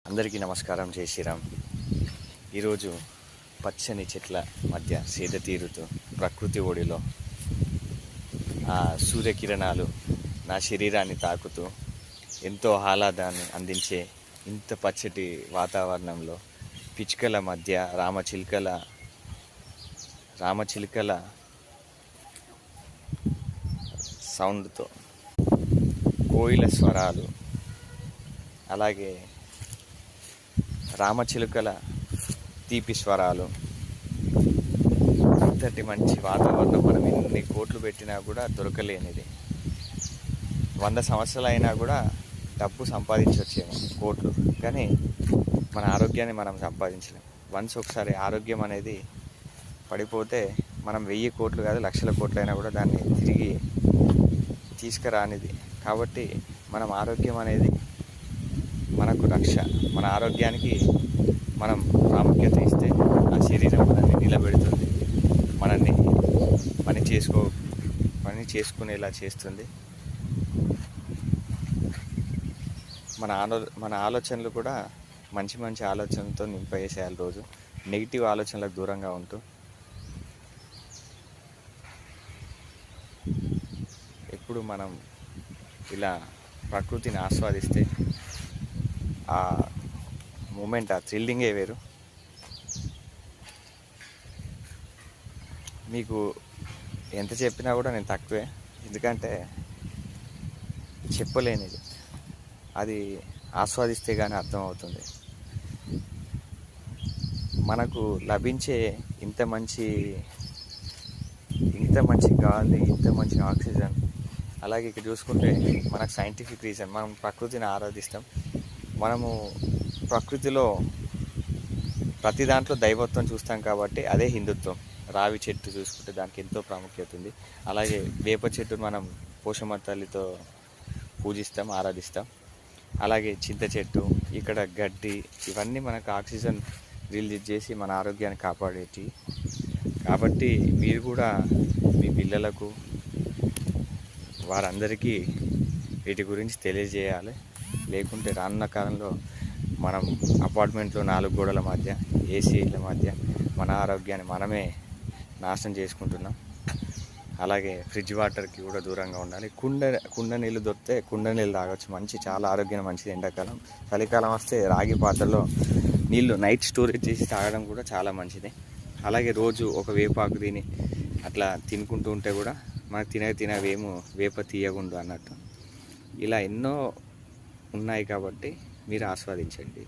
అందరికీ నమస్కారం. జై శ్రీరామ్. ఈరోజు పచ్చని చెట్ల మధ్య సేద తీరుతూ ప్రకృతి ఒడిలో ఆ సూర్యకిరణాలు నా శరీరాన్ని తాకుతూ ఎంతో ఆహ్లాదాన్ని అందించే ఇంత పచ్చటి వాతావరణంలో పిచ్చుకల మధ్య రామచిలుకల సౌండ్తో కోయిల స్వరాలు, అలాగే రామచిలుకల తీపి స్వరాలు, ఇంతటి మంచి వాతావరణం మనం ఎన్ని కోట్లు పెట్టినా కూడా దొరకలేనిది. 100 సంవత్సరాలు అయినా కూడా డబ్బు సంపాదించవచ్చేమో కోట్లు, కానీ మన ఆరోగ్యాన్ని మనం సంపాదించలేం. ఒకసారి ఆరోగ్యం అనేది పడిపోతే మనం 1000 కోట్లు కాదు, లక్షల కోట్లు అయినా కూడా దాన్ని తిరిగి తీసుకురానిది. కాబట్టి మనం ఆరోగ్యం అనేది మనకు రక్ష. మన ఆరోగ్యానికి మనం ప్రాముఖ్యత ఇస్తే ఆ శరీరం మనల్ని నిలబెడుతుంది, మనల్ని పని చేసుకునేలా చేస్తుంది. మన ఆలోచనలు కూడా మంచి మంచి ఆలోచనలతో నింపేసేయాలి. రోజు నెగిటివ్ ఆలోచనలకు దూరంగా ఉంటూ ఎప్పుడు మనం ఇలా ప్రకృతిని ఆస్వాదిస్తే ఆ మూమెంట్, ఆ థ్రిల్లింగే వేరు. మీకు ఎంత చెప్పినా కూడా నేను తక్కువే, ఎందుకంటే చెప్పలేనిది. అది ఆస్వాదిస్తే కానీ అర్థమవుతుంది. మనకు లభించే ఇంత మంచి గాలి, ఇంత మంచి ఆక్సిజన్, అలాగే ఇక్కడ చూసుకుంటే మనకు సైంటిఫిక్ రీజన్, మనం ప్రకృతిని ఆరాధిస్తాం. మనము ప్రకృతిలో ప్రతి దాంట్లో దైవత్వం చూస్తాం కాబట్టి అదే హిందుత్వం. రావి చెట్టు చూసుకుంటే దానికి ఎంతో ప్రాముఖ్యత ఉంది. అలాగే వేప చెట్టు మనం పోషమ్మ తల్లితో పూజిస్తాం, ఆరాధిస్తాం. అలాగే చింత చెట్టు, ఇక్కడ గడ్డి, ఇవన్నీ మనకు ఆక్సిజన్ రిలీజ్ చేసి మన ఆరోగ్యాన్ని కాపాడేటి. కాబట్టి మీరు కూడా మీ పిల్లలకు, వారందరికీ వీటి గురించి తెలియజేయాలి. లేకుంటే రానున్న కాలంలో మనం అపార్ట్మెంట్లో 4 గోడల మధ్య, ఏసీల మధ్య మన ఆరోగ్యాన్ని మనమే నాశనం చేసుకుంటున్నాం. అలాగే ఫ్రిడ్జ్ వాటర్కి కూడా దూరంగా ఉండాలి. కుండ నీళ్ళు దొరికితే కుండ నీళ్ళు తాగొచ్చు, చాలా ఆరోగ్యం మంచిది. ఎండాకాలం, చలికాలం వస్తే రాగి పాత్రలో నీళ్ళు నైట్ స్టోరేజ్ చేసి తాగడం కూడా చాలా మంచిది. అలాగే రోజు ఒక వేపాకు తిని అట్లా తినుకుంటూ ఉంటే కూడా మనకు తినవేమో వేప తీయగుండు అన్నట్టు. ఇలా ఎన్నో ఉన్నాయి కాబట్టి మీరు ఆస్వాదించండి.